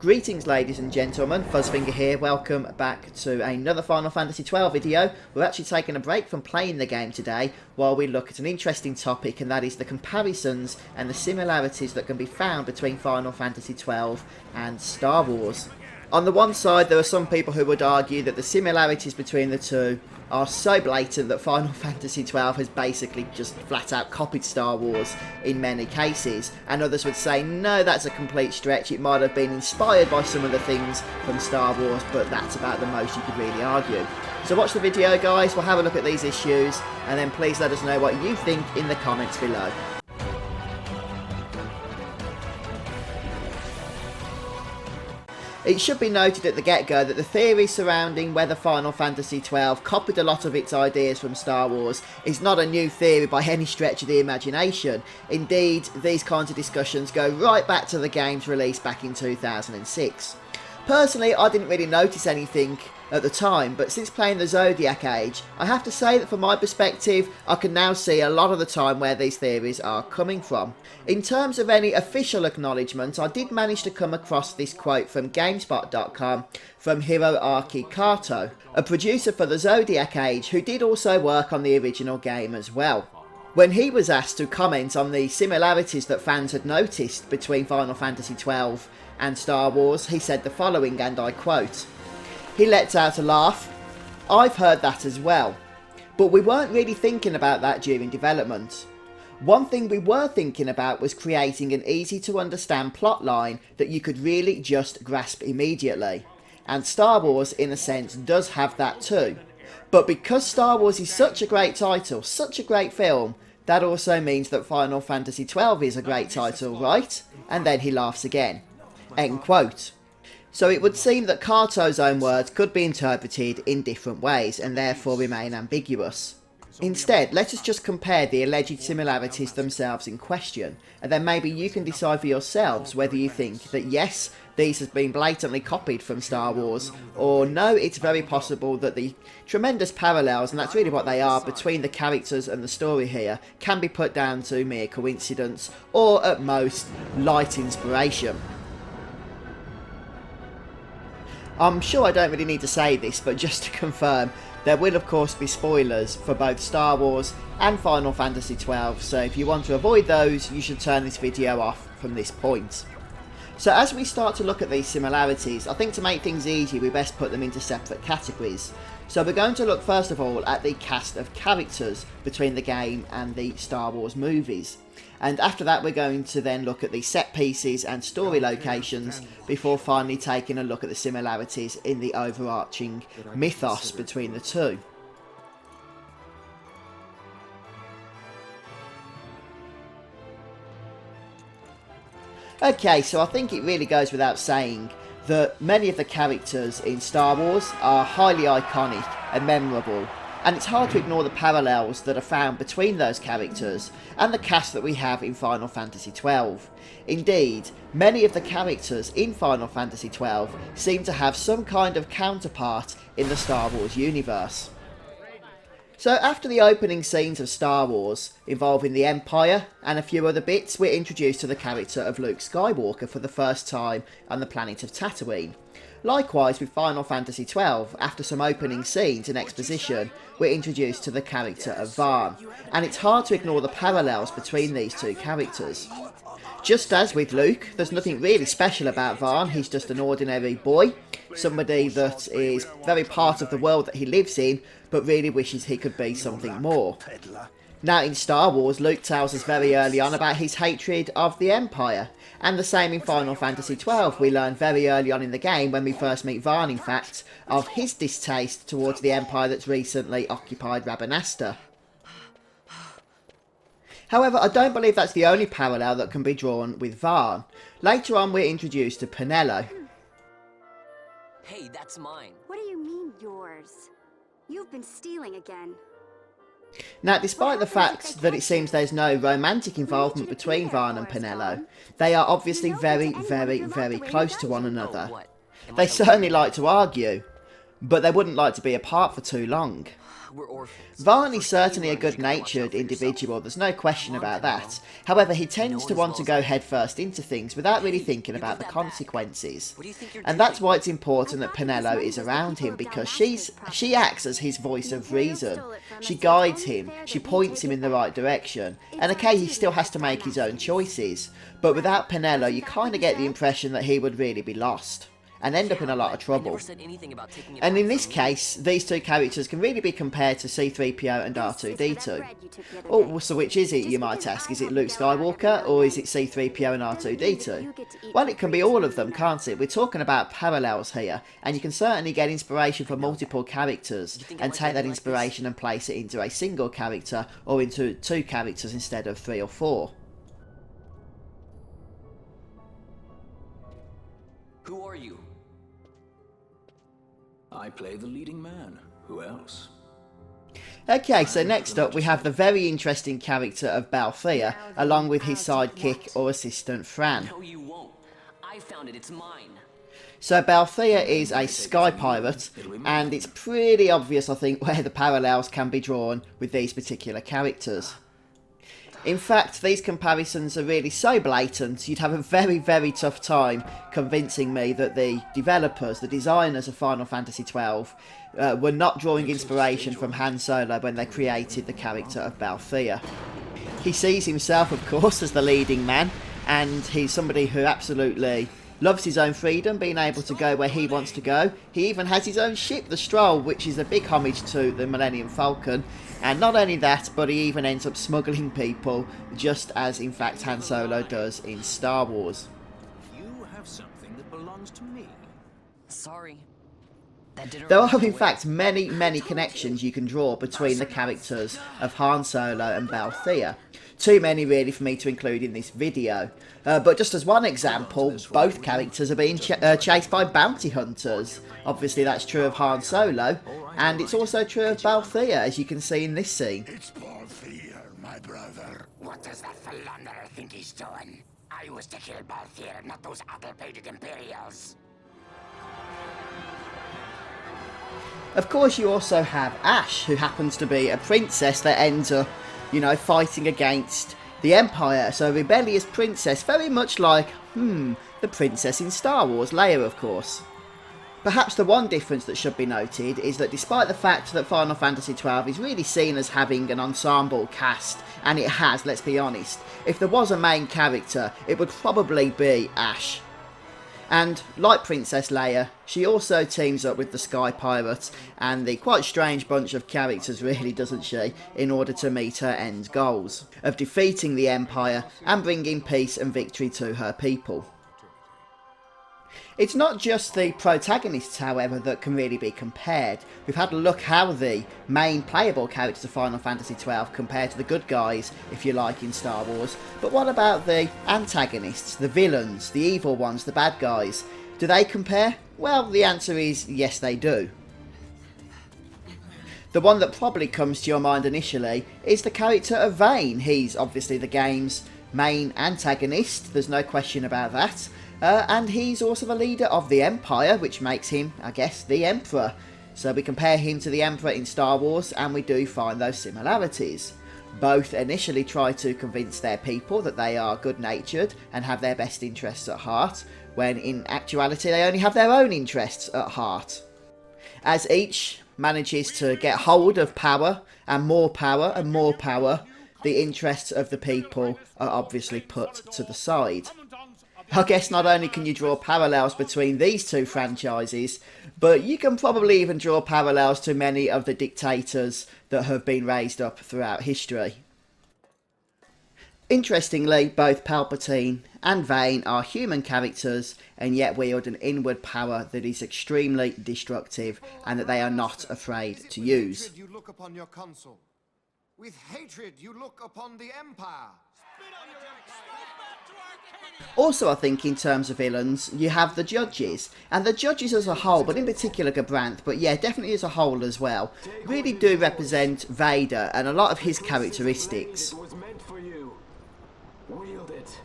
Greetings ladies and gentlemen, Fuzzfinger here, welcome back to another Final Fantasy XII video. We're actually taking a break from playing the game today while we look at an interesting topic, and that is the comparisons and the similarities that can be found between Final Fantasy XII and Star Wars. On the one side, there are some people who would argue that the similarities between the two are so blatant that Final Fantasy XII has basically just flat out copied Star Wars in many cases, and others would say no, that's a complete stretch, it might have been inspired by some of the things from Star Wars, but that's about the most you could really argue. So watch the video guys, we'll have a look at these issues, and then please let us know what you think in the comments below. It should be noted at the get-go that the theory surrounding whether Final Fantasy XII copied a lot of its ideas from Star Wars is not a new theory by any stretch of the imagination. Indeed, these kinds of discussions go right back to the game's release back in 2006. Personally, I didn't really notice anything at the time, but since playing the Zodiac age, I have to say that from my perspective, I can now see a lot of the time where these theories are coming from. In terms of any official acknowledgement, I did manage to come across this quote from GameSpot.com from Hiroaki Kato, a producer for the Zodiac age who did also work on the original game as well. When he was asked to comment on the similarities that fans had noticed between Final Fantasy XII and Star Wars, he said the following, and I quote, "He lets out a laugh. I've heard that as well. But we weren't really thinking about that during development. One thing we were thinking about was creating an easy to understand plotline that you could really just grasp immediately. And Star Wars, in a sense, does have that too. But because Star Wars is such a great title, such a great film, that also means that Final Fantasy XII is a great title, right?" And then he laughs again. End quote. So it would seem that Kato's own words could be interpreted in different ways and therefore remain ambiguous. Instead, let us just compare the alleged similarities themselves in question, and then maybe you can decide for yourselves whether you think that yes, these have been blatantly copied from Star Wars, or no, it's very possible that the tremendous parallels, and that's really what they are, between the characters and the story here can be put down to mere coincidence, or at most, light inspiration. I'm sure I don't really need to say this, but just to confirm, there will of course be spoilers for both Star Wars and Final Fantasy XII, so if you want to avoid those, you should turn this video off from this point. So as we start to look at these similarities, I think to make things easy we best put them into separate categories. So we're going to look first of all at the cast of characters between the game and the Star Wars movies. And after that we're going to then look at the set pieces and story locations before finally taking a look at the similarities in the overarching mythos between the two. Okay, so I think it really goes without saying that many of the characters in Star Wars are highly iconic and memorable, and it's hard to ignore the parallels that are found between those characters and the cast that we have in Final Fantasy XII. Indeed, many of the characters in Final Fantasy XII seem to have some kind of counterpart in the Star Wars universe. So after the opening scenes of Star Wars involving the Empire and a few other bits, we're introduced to the character of Luke Skywalker for the first time on the planet of Tatooine. Likewise with Final Fantasy XII, after some opening scenes and exposition, we're introduced to the character of Vaan, and it's hard to ignore the parallels between these two characters. Just as with Luke, there's nothing really special about Vaan, he's just an ordinary boy, somebody that is very part of the world that he lives in, but really wishes he could be something more. Now in Star Wars, Luke tells us very early on about his hatred of the Empire, and the same in Final Fantasy XII. We learn very early on in the game, when we first meet Vaan in fact, of his distaste towards the Empire that's recently occupied Rabanastre. However, I don't believe that's the only parallel that can be drawn with Vaan. Later on we're introduced to Penelo. Hey, that's mine. What do you mean, yours? You've been stealing again. Now, despite the fact that it seems there's no romantic involvement between Vaan and Penelo, they are obviously very, very close to one another. They certainly like to argue, but they wouldn't like to be apart for too long. We're orphans. Varney's certainly a good-natured individual, there's no question about that. However, he tends to want to go headfirst into things without really thinking about the consequences. And that's why it's important that Penelo is around him, because she acts as his voice of reason. She guides him, she points him in the right direction, and okay, he still has to make his own choices. But without Penelo, you kind of get the impression that he would really be lost and end up in a lot of trouble. And in this case, these two characters can really be compared to C-3PO and R2-D2. Oh, so which is it, you might ask? Is it Luke Skywalker, or is it C-3PO and R2-D2? Well, it can be all of them, can't it? We're talking about parallels here, and you can certainly get inspiration from multiple characters, and take that inspiration and place it into a single character, or into two characters instead of 3 or 4. Who are you? I play the leading man. Who else? Okay, so next up we have the very interesting character of Balthier, along with his sidekick or assistant Fran. No, you won't. I found it. It's mine. So Balthier is a sky pirate, and it's pretty obvious, I think, where the parallels can be drawn with these particular characters. In fact, these comparisons are really so blatant, you'd have a very, very tough time convincing me that the developers, the designers of Final Fantasy XII, were not drawing inspiration from Han Solo when they created the character of Balthier. He sees himself, of course, as the leading man, and he's somebody who absolutely loves his own freedom, being able to go where he wants to go. He even has his own ship, the Stroll, which is a big homage to the Millennium Falcon. And not only that, but he even ends up smuggling people, just as in fact Han Solo does in Star Wars. You have something that belongs to me. Sorry. There are in fact many, many connections you can draw between the characters of Han Solo and Balthier. Too many really for me to include in this video. But just as one example, both characters are being chased by bounty hunters. Obviously that's true of Han Solo, and it's also true of Balthier, as you can see in this scene. It's Balthier, my brother. What does that philanderer think he's doing? I was to kill Balthier, not those addle-pated Imperials. Of course, you also have Ash, who happens to be a princess that ends up, you know, fighting against the Empire. So a rebellious princess, very much like, the princess in Star Wars, Leia, of course. Perhaps the one difference that should be noted is that despite the fact that Final Fantasy XII is really seen as having an ensemble cast, and it has, let's be honest, if there was a main character, it would probably be Ash. And, like Princess Leia, she also teams up with the Sky Pirates and the quite strange bunch of characters, really, doesn't she, in order to meet her end goals of defeating the Empire and bringing peace and victory to her people. It's not just the protagonists, however, that can really be compared. We've had a look how the main playable characters of Final Fantasy XII compare to the good guys, if you like, in Star Wars. But what about the antagonists, the villains, the evil ones, the bad guys? Do they compare? Well, the answer is yes, they do. The one that probably comes to your mind initially is the character of Vayne. He's obviously the game's main antagonist, there's no question about that. And he's also the leader of the Empire, which makes him, I guess, the Emperor. So we compare him to the Emperor in Star Wars, and we do find those similarities. Both initially try to convince their people that they are good-natured and have their best interests at heart, when in actuality they only have their own interests at heart. As each manages to get hold of power, and more power, and more power, the interests of the people are obviously put to the side. I guess not only can you draw parallels between these two franchises, but you can probably even draw parallels to many of the dictators that have been raised up throughout history. Interestingly, both Palpatine and Vayne are human characters, and yet wield an inward power that is extremely destructive and that they are not afraid to use. You look upon your consul. With hatred you look upon the Empire. Also, I think in terms of villains, you have the judges, and the judges as a whole, but in particular Gabranth, but yeah, definitely as a whole as well, really do represent Vader and a lot of his characteristics. It was meant for you. Wield it.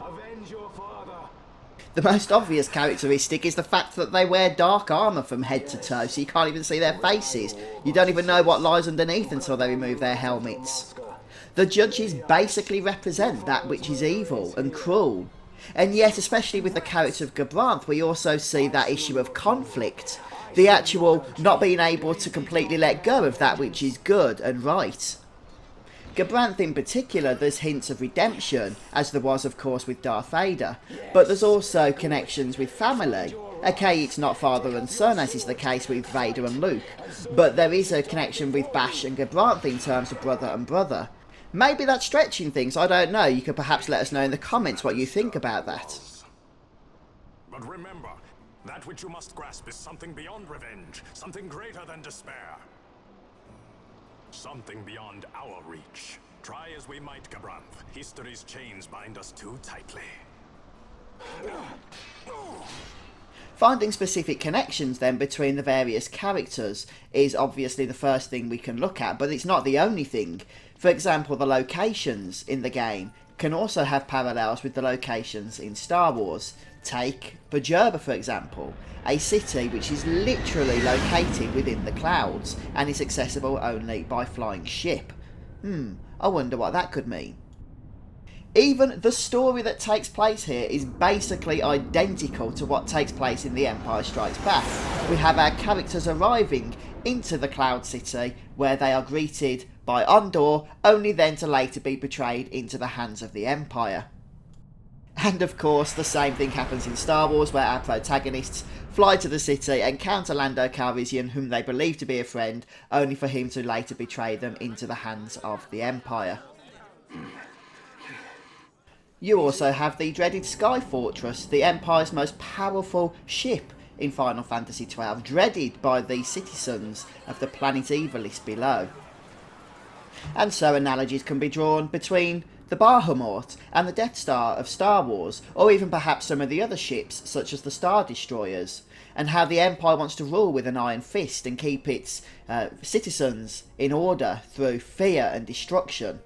Avenge your father. The most obvious characteristic is the fact that they wear dark armour from head to toe, so you can't even see their faces. You don't even know what lies underneath until they remove their helmets. The judges basically represent that which is evil and cruel. And yet, especially with the character of Gabranth, we also see that issue of conflict. The actual not being able to completely let go of that which is good and right. Gabranth in particular, there's hints of redemption, as there was of course with Darth Vader, but there's also connections with family. Okay, it's not father and son as is the case with Vader and Luke, but there is a connection with Bash and Gabranth in terms of brother and brother. Maybe that's stretching things, I don't know. You could perhaps let us know in the comments what you think about that. But remember, that which you must grasp is something beyond revenge, something greater than despair. Something beyond our reach. Try as we might, Gabranth, history's chains bind us too tightly. Finding specific connections then between the various characters is obviously the first thing we can look at, but it's not the only thing. For example, the locations in the game can also have parallels with the locations in Star Wars. Take Bajerba for example, a city which is literally located within the clouds and is accessible only by flying ship. I wonder what that could mean. Even the story that takes place here is basically identical to what takes place in The Empire Strikes Back. We have our characters arriving into the Cloud City where they are greeted by Ondor, only then to later be betrayed into the hands of the Empire. And of course the same thing happens in Star Wars, where our protagonists fly to the city, encounter Lando Calrissian, whom they believe to be a friend, only for him to later betray them into the hands of the Empire. You also have the dreaded Sky Fortress, the Empire's most powerful ship in Final Fantasy XII, dreaded by the citizens of the planet Evilis below. And so analogies can be drawn between the Bahamut and the Death Star of Star Wars, or even perhaps some of the other ships such as the Star Destroyers, and how the Empire wants to rule with an iron fist and keep its citizens in order through fear and destruction.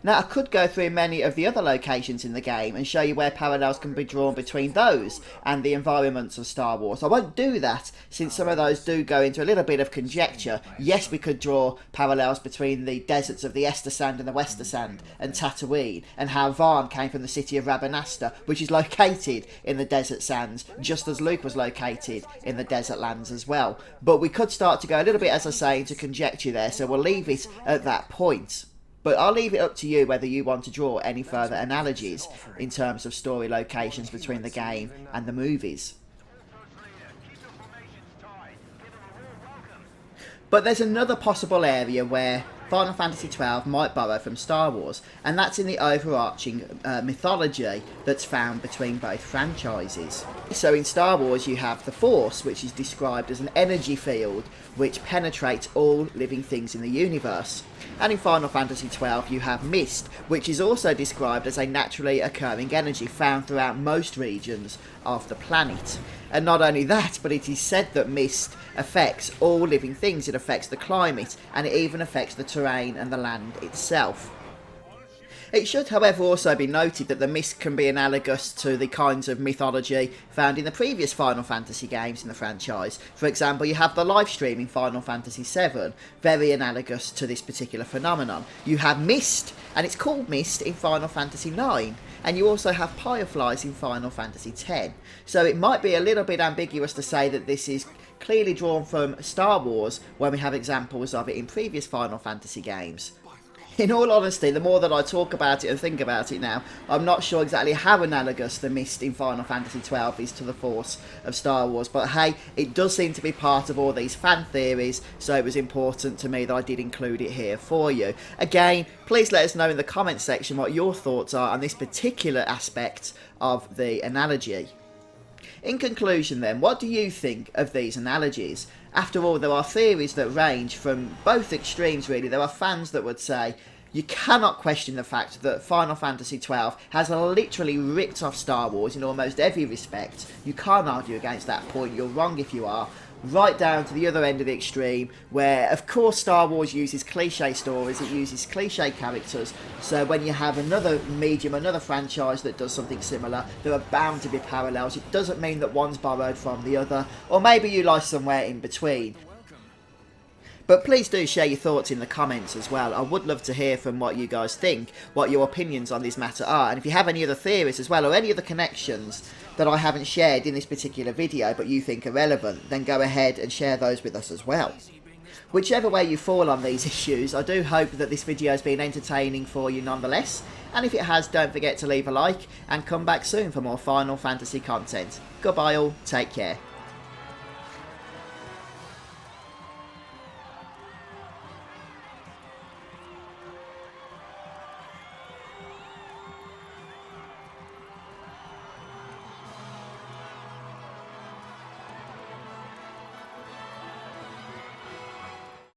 Now, I could go through many of the other locations in the game and show you where parallels can be drawn between those and the environments of Star Wars. I won't do that, since some of those do go into a little bit of conjecture. Yes, we could draw parallels between the deserts of the Ester Sand and the Wester Sand and Tatooine, and how Varn came from the city of Rabanasta, which is located in the desert sands, just as Luke was located in the desert lands as well. But we could start to go a little bit, as I say, into conjecture there, so we'll leave it at that point. But I'll leave it up to you whether you want to draw any further analogies in terms of story locations between the game and the movies. But there's another possible area where Final Fantasy XII might borrow from Star Wars, and that's in the overarching mythology that's found between both franchises. So in Star Wars you have the Force, which is described as an energy field which penetrates all living things in the universe. And in Final Fantasy XII you have Mist, which is also described as a naturally occurring energy found throughout most regions of the planet. And not only that, but it is said that Mist affects all living things. It affects the climate, and it even affects the terrain and the land itself. It should, however, also be noted that the Mist can be analogous to the kinds of mythology found in the previous Final Fantasy games in the franchise. For example, you have the live stream in Final Fantasy VII, very analogous to this particular phenomenon. You have Mist, and it's called Mist in Final Fantasy IX, and you also have Fireflies in Final Fantasy X. So it might be a little bit ambiguous to say that this is clearly drawn from Star Wars when we have examples of it in previous Final Fantasy games. In all honesty, the more that I talk about it and think about it now, I'm not sure exactly how analogous the Mist in Final Fantasy XII is to the Force of Star Wars, but hey, it does seem to be part of all these fan theories, so it was important to me that I did include it here for you. Again, please let us know in the comments section what your thoughts are on this particular aspect of the analogy. In conclusion then, what do you think of these analogies? After all, there are theories that range from both extremes really. There are fans that would say you cannot question the fact that Final Fantasy XII has literally ripped off Star Wars in almost every respect. You can't argue against that point, you're wrong if you are. right down to the other end of the extreme, where of course Star Wars uses cliche stories, it uses cliche characters, so when you have another medium, another franchise that does something similar, there are bound to be parallels. It doesn't mean that one's borrowed from the other, or maybe you lie somewhere in between. But please do share your thoughts in the comments as well. I would love to hear from what you guys think, what your opinions on this matter are, and if you have any other theories as well, or any other connections that I haven't shared in this particular video but you think are relevant, then go ahead and share those with us as well. Whichever way you fall on these issues, I do hope that this video has been entertaining for you nonetheless, and if it has, don't forget to leave a like, and come back soon for more Final Fantasy content. Goodbye all, take care.